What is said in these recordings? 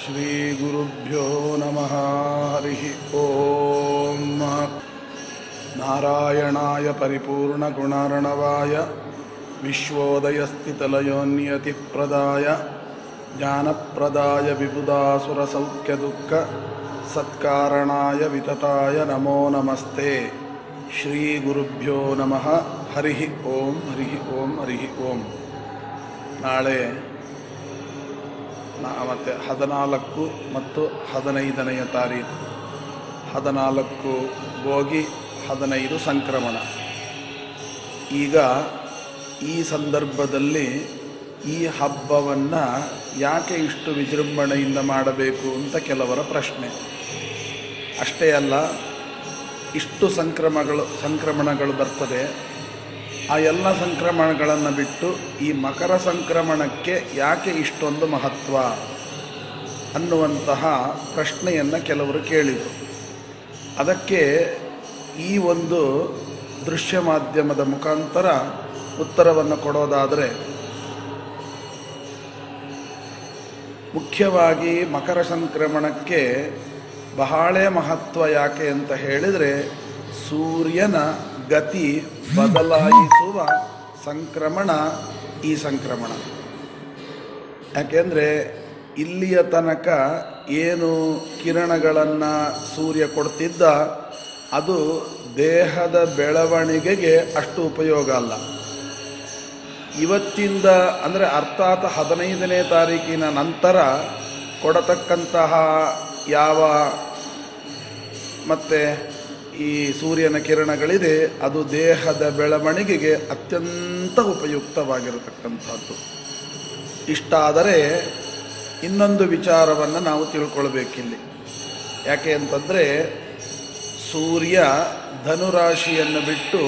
ಶ್ರೀಗುರುಭ್ಯೋ ನಮಃ. ಹರಿ ಓಂ. ನಾರಾಯಣಾಯ ಪರಿಪೂರ್ಣಗುಣಾರ್ಣವಾಯ ವಿಶ್ವೋದಯಸ್ಥಿತಲಯೋನ್ಯತಿಪ್ರದಾಯ ಜ್ಞಾನಪ್ರದಾಯ ವಿಬುಧಾಸುರಸೌಖ್ಯದುಃಖ ಸತ್ಕಾರಣಾಯ ವಿತತಾಯ ನಮೋ ನಮಸ್ತೆ. ಶ್ರೀಗುರುಭ್ಯೋ ನಮಃ. ಹರಿ ಓಂ. ಹರಿ ಓಂ. ಹರಿ ಓಂ. ನಾಳೆ ಮತ್ತು 14 ಮತ್ತು 15ನೇ ತಾರೀಕು. 14 ಭೋಗಿ, 15 ಸಂಕ್ರಮಣ. ಈಗ ಈ ಸಂದರ್ಭದಲ್ಲಿ ಈ ಹಬ್ಬವನ್ನು ಯಾಕೆ ಇಷ್ಟು ವಿಜೃಂಭಣೆಯಿಂದ ಮಾಡಬೇಕು ಅಂತ ಕೆಲವರ ಪ್ರಶ್ನೆ. ಅಷ್ಟೇ ಅಲ್ಲ, ಇಷ್ಟು ಸಂಕ್ರಮಣಗಳು ಬರ್ತದೆ. ಆ ಎಲ್ಲ ಸಂಕ್ರಮಣಗಳನ್ನು ಬಿಟ್ಟು ಈ ಮಕರ ಸಂಕ್ರಮಣಕ್ಕೆ ಯಾಕೆ ಇಷ್ಟೊಂದು ಮಹತ್ವ ಅನ್ನುವಂತಹ ಪ್ರಶ್ನೆಯನ್ನು ಕೆಲವರು ಕೇಳಿದರು. ಅದಕ್ಕೆ ಈ ಒಂದು ದೃಶ್ಯ ಮಾಧ್ಯಮದ ಮುಖಾಂತರ ಉತ್ತರವನ್ನು ಕೊಡೋದಾದರೆ, ಮುಖ್ಯವಾಗಿ ಮಕರ ಸಂಕ್ರಮಣಕ್ಕೆ ಬಹಳ ಮಹತ್ವ ಯಾಕೆ ಅಂತ ಹೇಳಿದರೆ, ಸೂರ್ಯನ ಗತಿ ಬದಲಾಯಿಸುವ ಸಂಕ್ರಮಣ ಈ ಸಂಕ್ರಮಣ. ಯಾಕೆಂದರೆ ಇಲ್ಲಿಯ ತನಕ ಏನು ಕಿರಣಗಳನ್ನು ಸೂರ್ಯ ಕೊಡ್ತಿದ್ದ ಅದು ದೇಹದ ಬೆಳವಣಿಗೆಗೆ ಅಷ್ಟು ಉಪಯೋಗ ಅಲ್ಲ. ಇವತ್ತಿಂದ ಅಂದರೆ ಅರ್ಥಾತ್ 15ನೇ ತಾರೀಕಿನ ನಂತರ ಕೊಡತಕ್ಕಂತಹ ಯಾವ ಮತ್ತು ಈ ಸೂರ್ಯನ ಕಿರಣಗಳಿದೆ ಅದು ದೇಹದ ಬೆಳವಣಿಗೆಗೆ ಅತ್ಯಂತ ಉಪಯುಕ್ತವಾಗಿರತಕ್ಕಂಥದ್ದು. ಇಷ್ಟಾದರೆ ಇನ್ನೊಂದು ವಿಚಾರವನ್ನು ನಾವು ತಿಳ್ಕೊಳ್ಬೇಕಿಲ್ಲಿ. ಯಾಕೆ ಅಂತಂದರೆ, ಸೂರ್ಯ ಧನುರಾಶಿಯನ್ನು ಬಿಟ್ಟು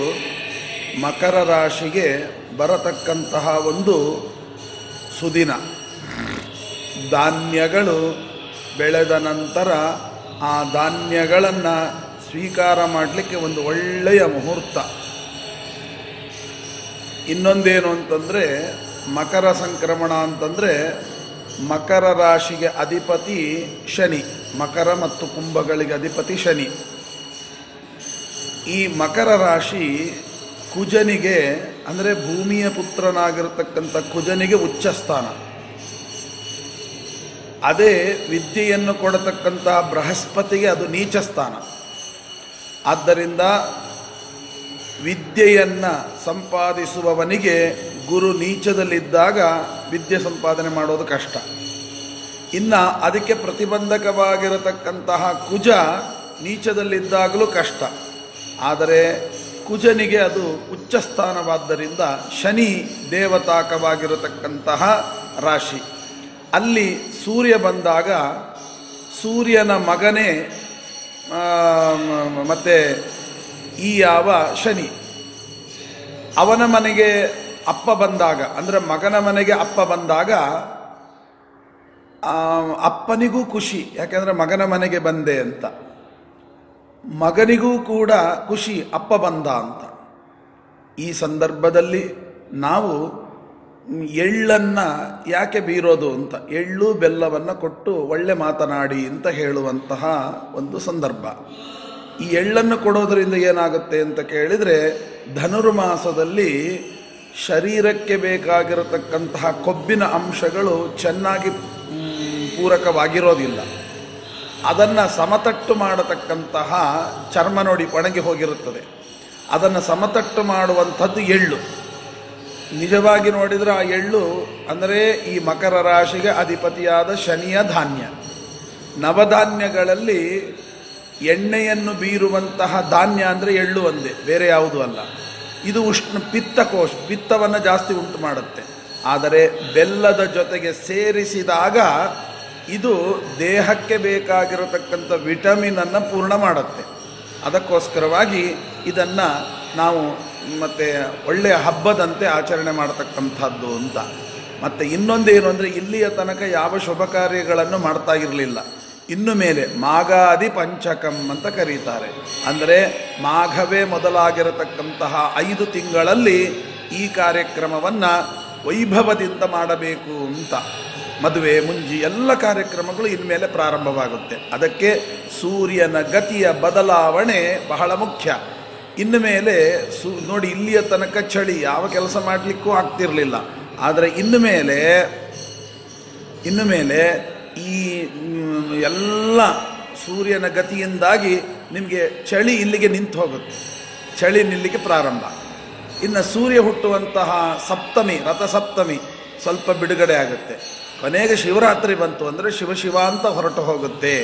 ಮಕರ ರಾಶಿಗೆ ಬರತಕ್ಕಂತಹ ಒಂದು ಸುದಿನ. ಧಾನ್ಯಗಳು ಬೆಳೆದ ನಂತರ ಆ ಧಾನ್ಯಗಳನ್ನು ಸ್ವೀಕಾರ ಮಾಡಲಿಕ್ಕೆ ಒಂದು ಒಳ್ಳೆಯ ಮುಹೂರ್ತ. ಇನ್ನೊಂದೇನು ಅಂತಂದರೆ, ಮಕರ ಸಂಕ್ರಮಣ ಅಂತಂದರೆ ಮಕರ ರಾಶಿಗೆ ಅಧಿಪತಿ ಶನಿ, ಮಕರ ಮತ್ತು ಕುಂಭಗಳಿಗೆ ಅಧಿಪತಿ ಶನಿ. ಈ ಮಕರ ರಾಶಿ ಕುಜನಿಗೆ ಅಂದರೆ ಭೂಮಿಯ ಪುತ್ರನಾಗಿರತಕ್ಕಂಥ ಕುಜನಿಗೆ ಉಚ್ಚ ಸ್ಥಾನ. ಅದೇ ವಿದ್ಯೆಯನ್ನು ಕೊಡತಕ್ಕಂತಹ ಬೃಹಸ್ಪತಿಗೆ ಅದು ನೀಚ ಸ್ಥಾನ. ಆದ್ದರಿಂದ ವಿದ್ಯೆಯನ್ನು ಸಂಪಾದಿಸುವವನಿಗೆ ಗುರು ನೀಚದಲ್ಲಿದ್ದಾಗ ವಿದ್ಯೆ ಸಂಪಾದನೆ ಮಾಡೋದು ಕಷ್ಟ. ಇನ್ನು ಅದಕ್ಕೆ ಪ್ರತಿಬಂಧಕವಾಗಿರತಕ್ಕಂತಹ ಕುಜ ನೀಚದಲ್ಲಿದ್ದಾಗಲೂ ಕಷ್ಟ. ಆದರೆ ಕುಜನಿಗೆ ಅದು ಉಚ್ಚ ಸ್ಥಾನವಾದ್ದರಿಂದ ಶನಿ ದೇವತಾಕವಾಗಿರತಕ್ಕಂತಹ ರಾಶಿ. ಅಲ್ಲಿ ಸೂರ್ಯ ಬಂದಾಗ ಸೂರ್ಯನ ಮಗನೇ ಮತ್ತು ಈ ಯಾವ ಶನಿ ಅವನ ಮನೆಗೆ ಅಪ್ಪ ಬಂದಾಗ, ಅಂದರೆ ಮಗನ ಮನೆಗೆ ಅಪ್ಪ ಬಂದಾಗ ಅಪ್ಪನಿಗೂ ಖುಷಿ. ಯಾಕೆಂದರೆ ಮಗನ ಮನೆಗೆ ಬಂದೆ ಅಂತ. ಮಗನಿಗೂ ಕೂಡ ಖುಷಿ, ಅಪ್ಪ ಬಂದ ಅಂತ. ಈ ಸಂದರ್ಭದಲ್ಲಿ ನಾವು ಎಳ್ಳನ್ನು ಯಾಕೆ ಬೀರೋದು ಅಂತ, ಎಳ್ಳು ಬೆಲ್ಲವನ್ನು ಕೊಟ್ಟು ಒಳ್ಳೆ ಮಾತನಾಡಿ ಅಂತ ಹೇಳುವಂತಹ ಒಂದು ಸಂದರ್ಭ. ಈ ಎಳ್ಳನ್ನು ಕೊಡೋದರಿಂದ ಏನಾಗುತ್ತೆ ಅಂತ ಕೇಳಿದರೆ, ಧನುರ್ಮಾಸದಲ್ಲಿ ಶರೀರಕ್ಕೆ ಬೇಕಾಗಿರತಕ್ಕಂತಹ ಕೊಬ್ಬಿನ ಅಂಶಗಳು ಚೆನ್ನಾಗಿ ಪೂರಕವಾಗಿರೋದಿಲ್ಲ. ಅದನ್ನು ಸಮತಟ್ಟು ಮಾಡತಕ್ಕಂತಹ ಚರ್ಮ ನೋಡಿ ಒಣಗಿ ಹೋಗಿರುತ್ತದೆ, ಅದನ್ನು ಸಮತಟ್ಟು ಮಾಡುವಂಥದ್ದು ಎಳ್ಳು. ನಿಜವಾಗಿ ನೋಡಿದರೆ ಆ ಎಳ್ಳು ಅಂದರೆ ಈ ಮಕರ ರಾಶಿಗೆ ಅಧಿಪತಿಯಾದ ಶನಿಯ ಧಾನ್ಯ. ನವಧಾನ್ಯಗಳಲ್ಲಿ ಎಣ್ಣೆಯನ್ನು ಬೀರುವಂತಹ ಧಾನ್ಯ ಅಂದರೆ ಎಳ್ಳು ಒಂದೇ, ಬೇರೆ ಯಾವುದೂ ಅಲ್ಲ. ಇದು ಪಿತ್ತಕೋಶ, ಪಿತ್ತವನ್ನು ಜಾಸ್ತಿ ಉಂಟು ಮಾಡುತ್ತೆ. ಆದರೆ ಬೆಲ್ಲದ ಜೊತೆಗೆ ಸೇರಿಸಿದಾಗ ಇದು ದೇಹಕ್ಕೆ ಬೇಕಾಗಿರತಕ್ಕಂಥ ವಿಟಮಿನನ್ನು ಪೂರ್ಣ ಮಾಡುತ್ತೆ. ಅದಕ್ಕೋಸ್ಕರವಾಗಿ ಇದನ್ನು ನಾವು ಮತ್ತು ಒಳ್ಳೆಯ ಹಬ್ಬದಂತೆ ಆಚರಣೆ ಮಾಡತಕ್ಕಂಥದ್ದು ಅಂತ. ಮತ್ತು ಇನ್ನೊಂದೇನು ಅಂದರೆ, ಇಲ್ಲಿಯ ತನಕ ಯಾವ ಶುಭ ಕಾರ್ಯಗಳನ್ನು ಮಾಡ್ತಾ ಇರಲಿಲ್ಲ. ಇನ್ನು ಮೇಲೆ ಮಾಘಾದಿ ಪಂಚಕಂ ಅಂತ ಕರೀತಾರೆ. ಅಂದರೆ ಮಾಘವೇ ಮೊದಲಾಗಿರತಕ್ಕಂತಹ 5 ತಿಂಗಳಲ್ಲಿ ಈ ಕಾರ್ಯಕ್ರಮವನ್ನು ವೈಭವದಿಂದ ಮಾಡಬೇಕು ಅಂತ. ಮದುವೆ ಮುಂಜಿ ಎಲ್ಲ ಕಾರ್ಯಕ್ರಮಗಳು ಇನ್ಮೇಲೆ ಪ್ರಾರಂಭವಾಗುತ್ತೆ. ಅದಕ್ಕೆ ಸೂರ್ಯನ ಗತಿಯ ಬದಲಾವಣೆ ಬಹಳ ಮುಖ್ಯ. ಇನ್ನು ಮೇಲೆ ನೋಡಿ, ಇಲ್ಲಿಯ ತನಕ ಚಳಿ, ಯಾವ ಕೆಲಸ ಮಾಡಲಿಕ್ಕೂ ಆಗ್ತಿರಲಿಲ್ಲ. ಆದರೆ ಇನ್ನು ಮೇಲೆ ಈ ಎಲ್ಲ ಸೂರ್ಯನ ಗತಿಯಿಂದಾಗಿ ನಿಮಗೆ ಚಳಿ ಇಲ್ಲಿಗೆ ನಿಂತು ಹೋಗುತ್ತೆ, ಚಳಿ ನಿಲ್ಲಿಗೆ ಪ್ರಾರಂಭ. ಇನ್ನು ಸೂರ್ಯ ಹುಟ್ಟುವಂತಹ ಸಪ್ತಮಿ, ರಥಸಪ್ತಮಿ ಸ್ವಲ್ಪ ಬಿಡುಗಡೆ ಆಗುತ್ತೆ. ಕೊನೆಗೆ ಶಿವರಾತ್ರಿ ಬಂತು ಅಂದರೆ ಶಿವ ಅಂತ ಹೊರಟು ಹೋಗುತ್ತೆ.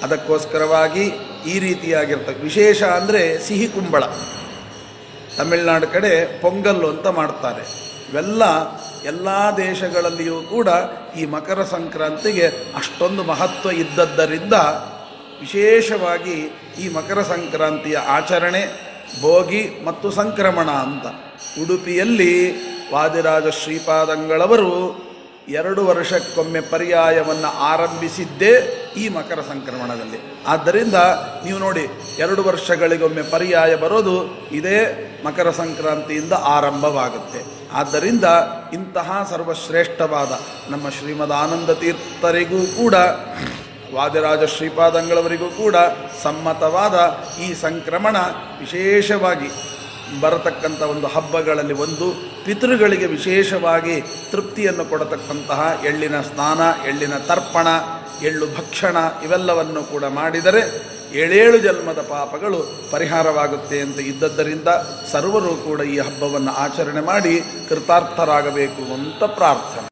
ಅದಕ್ಕೋಸ್ಕರವಾಗಿ ಈ ರೀತಿಯಾಗಿರ್ತದೆ. ವಿಶೇಷ ಅಂದರೆ ಸಿಹಿ ಕುಂಬಳ, ತಮಿಳುನಾಡು ಕಡೆ ಪೊಂಗಲ್ಲು ಅಂತ ಮಾಡ್ತಾರೆ. ಇವೆಲ್ಲ ಎಲ್ಲ ದೇಶಗಳಲ್ಲಿಯೂ ಕೂಡ ಈ ಮಕರ ಸಂಕ್ರಾಂತಿಗೆ ಅಷ್ಟೊಂದು ಮಹತ್ವ ಇದ್ದದ್ದರಿಂದ ವಿಶೇಷವಾಗಿ ಈ ಮಕರ ಸಂಕ್ರಾಂತಿಯ ಆಚರಣೆ ಭೋಗಿ ಮತ್ತು ಸಂಕ್ರಮಣ ಅಂತ. ಉಡುಪಿಯಲ್ಲಿ ವಾದಿರಾಜ ಶ್ರೀಪಾದಂಗಳವರು 2 ವರ್ಷಕ್ಕೊಮ್ಮೆ ಪರ್ಯಾಯವನ್ನು ಆರಂಭಿಸಿದ್ದೇ ಈ ಮಕರ ಸಂಕ್ರಮಣದಲ್ಲಿ. ಆದ್ದರಿಂದ ನೀವು ನೋಡಿ, 2 ವರ್ಷಗಳಿಗೊಮ್ಮೆ ಪರ್ಯಾಯ ಬರೋದು ಇದೇ ಮಕರ ಸಂಕ್ರಾಂತಿಯಿಂದ ಆರಂಭವಾಗುತ್ತೆ. ಆದ್ದರಿಂದ ಇಂತಹ ಸರ್ವಶ್ರೇಷ್ಠವಾದ ನಮ್ಮ ಶ್ರೀಮದ್ ಆನಂದ ತೀರ್ಥರಿಗೂ ಕೂಡ, ವಾದಿರಾಜ ಶ್ರೀಪಾದಂಗಳವರಿಗೂ ಕೂಡ ಸಮ್ಮತವಾದ ಈ ಸಂಕ್ರಮಣ ವಿಶೇಷವಾಗಿ ಬರತಕ್ಕಂಥ ಒಂದು ಹಬ್ಬಗಳಲ್ಲಿ ಒಂದು. ಪಿತೃಗಳಿಗೆ ವಿಶೇಷವಾಗಿ ತೃಪ್ತಿಯನ್ನು ಕೊಡತಕ್ಕಂತಹ ಎಳ್ಳಿನ ಸ್ನಾನ, ಎಳ್ಳಿನ ತರ್ಪಣ, ಎಳ್ಳು ಭಕ್ಷಣ ಇವೆಲ್ಲವನ್ನು ಕೂಡ ಮಾಡಿದರೆ 7 ಜನ್ಮದ ಪಾಪಗಳು ಪರಿಹಾರವಾಗುತ್ತೆ ಅಂತ ಇದ್ದದ್ದರಿಂದ ಸರ್ವರು ಕೂಡ ಈ ಹಬ್ಬವನ್ನು ಆಚರಣೆ ಮಾಡಿ ಕೃತಾರ್ಥರಾಗಬೇಕು ಅಂತ ಪ್ರಾರ್ಥನೆ.